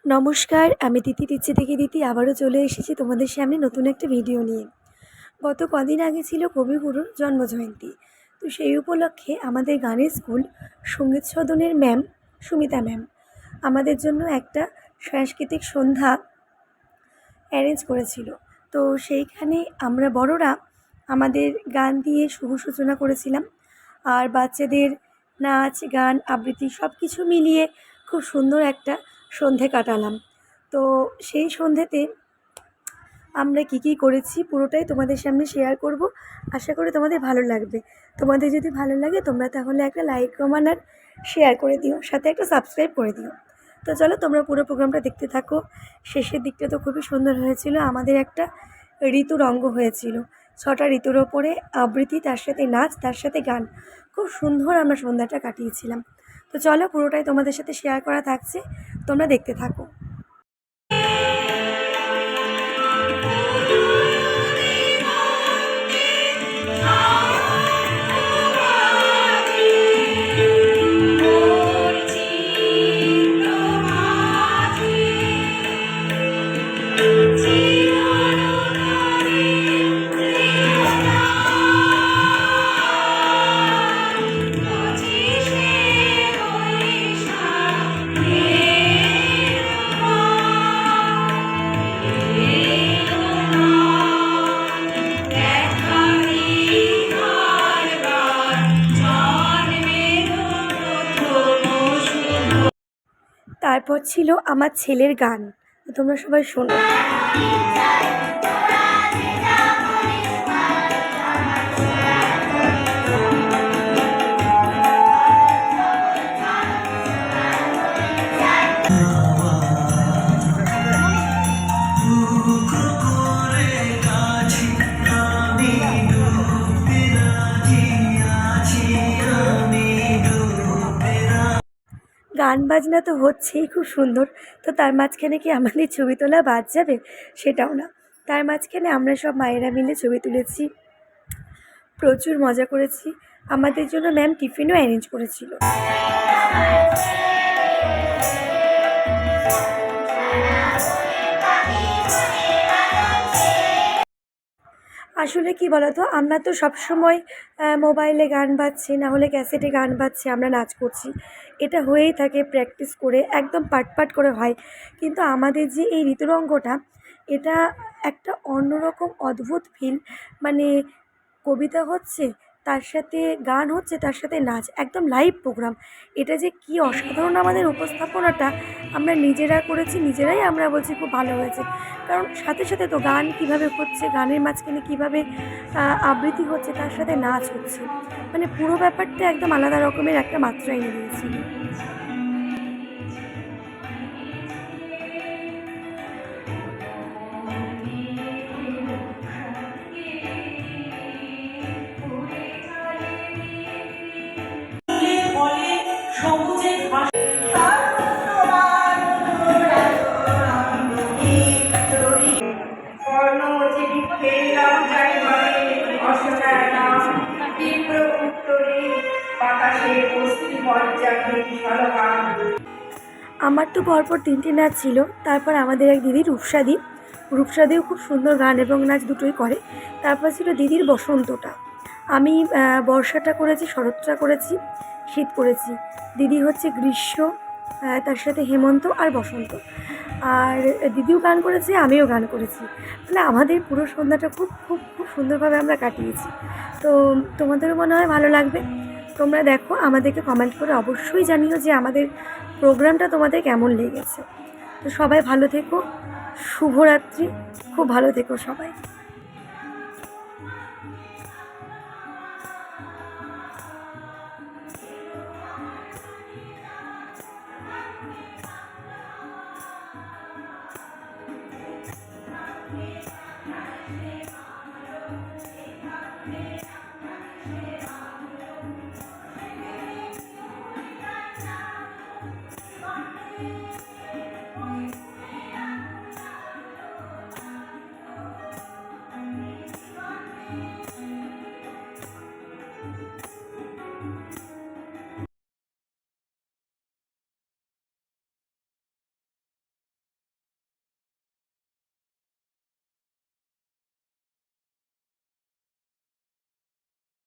নমস্কার, আমি দিচ্ছি থেকে আবারও চলে এসেছি তোমাদের সামনে নতুন একটা ভিডিও নিয়ে। গত কদিন আগে ছিল কবিগুরুর জন্মজয়ন্তী। তো সেই উপলক্ষে আমাদের গানের স্কুল সঙ্গীত সদনের ম্যাম সুমিতা ম্যাম আমাদের জন্য একটা সাংস্কৃতিক সন্ধ্যা অ্যারেঞ্জ করেছিল। তো সেইখানে আমরা বড়রা আমাদের গান দিয়ে শুভ সূচনা করেছিলাম, আর বাচ্চাদের নাচ গান আবৃত্তি সব কিছু মিলিয়ে খুব সুন্দর একটা সন্ধে কাটালাম। তো সেই সন্ধেতে আমরা কী করেছি পুরোটাই তোমাদের সামনে শেয়ার করব। আশা করি তোমাদের ভালো লাগবে। তোমাদের যদি ভালো লাগে তোমরা তাহলে একটা লাইক কমেন্ট আর শেয়ার করে দিও, সাথে একটা সাবস্ক্রাইব করে দিও। তো চলো তোমরা পুরো প্রোগ্রামটা দেখতে থাকো। শেষের দিকটা তো খুবই সুন্দর হয়েছিল। আমাদের একটা ঋতুর অঙ্গ হয়েছিল, 6টা ঋতুর ওপরে আবৃত্তি, তার সাথে নাচ, তার সাথে গান। খুব সুন্দর আমরা সন্ধ্যাটা কাটিয়েছিলাম। তো চলো পুরোটাই তোমাদের সাথে শেয়ার করা থাকছে, তোমরা দেখতে থাকো। তারপর ছিল আমার ছেলের গান, তোমরা সবাই শোনো। গান বাজনা তো হচ্ছেই খুব সুন্দর। তো তার মাঝখানে কি আমাদের ছবি তোলা বাদ যাবে? সেটাও না। তার মাঝখানে আমরা সব মায়েরা মিলে ছবি তুলেছি, প্রচুর মজা করেছি। আমাদের জন্য ম্যাম টিফিনও অ্যারেঞ্জ করেছিল। আসলে কি বলতো, আমরা তো সবসময় মোবাইলে গান বাজছে, না হলে ক্যাসেটে গান বাজছে, আমরা নাচ করছি। এটা হয়েই থাকে, প্র্যাকটিস করে একদম পাট করে হয়। কিন্তু আমাদের যে এই ঋতুরঙ্গটা, এটা একটা অন্যরকম অদ্ভুত ফিল। মানে কবিতা হচ্ছে, তার সাথে গান হচ্ছে, তার সাথে নাচ, একদম লাইভ প্রোগ্রাম। এটা যে কী অসাধারণ আমাদের উপস্থাপনাটা আমরা নিজেরা করেছি, নিজেরাই আমরা বলছি খুব ভালো হয়েছে। কারণ সাথে সাথে তো গান কীভাবে হচ্ছে, গানের মাঝখানে কীভাবে আবৃত্তি হচ্ছে, তার সাথে নাচ হচ্ছে, মানে পুরো ব্যাপারটা একদম আলাদা রকমের একটা মাত্রা এনে দিয়েছিল। আমার তো পরপর 3টে নাচ ছিল। তারপর আমাদের এক দিদি রূপসাদিও খুব সুন্দর গান এবং নাচ দুটোই করে। তারপর ছিল দিদির বসন্তটা। আমি বর্ষাটা করেছি, শরৎটা করেছি, শীত করেছি। দিদি হচ্ছে গ্রীষ্ম, তার সাথে হেমন্ত আর বসন্ত। আর দিদিও গান করেছে, আমিও গান করেছি। মানে আমাদের পুরো সন্ধ্যাটা খুব খুব খুব সুন্দরভাবে আমরা কাটিয়েছি। তো তোমাদেরও মনে হয় ভালো লাগবে। তোমরা দেখো, আমাদেরকে কমেন্ট করে অবশ্যই জানিও যে আমাদের প্রোগ্রামটা তোমাদের কেমন লেগেছে। তো সবাই ভালো থেকো, শুভরাত্রি, খুব ভালো থেকো সবাই।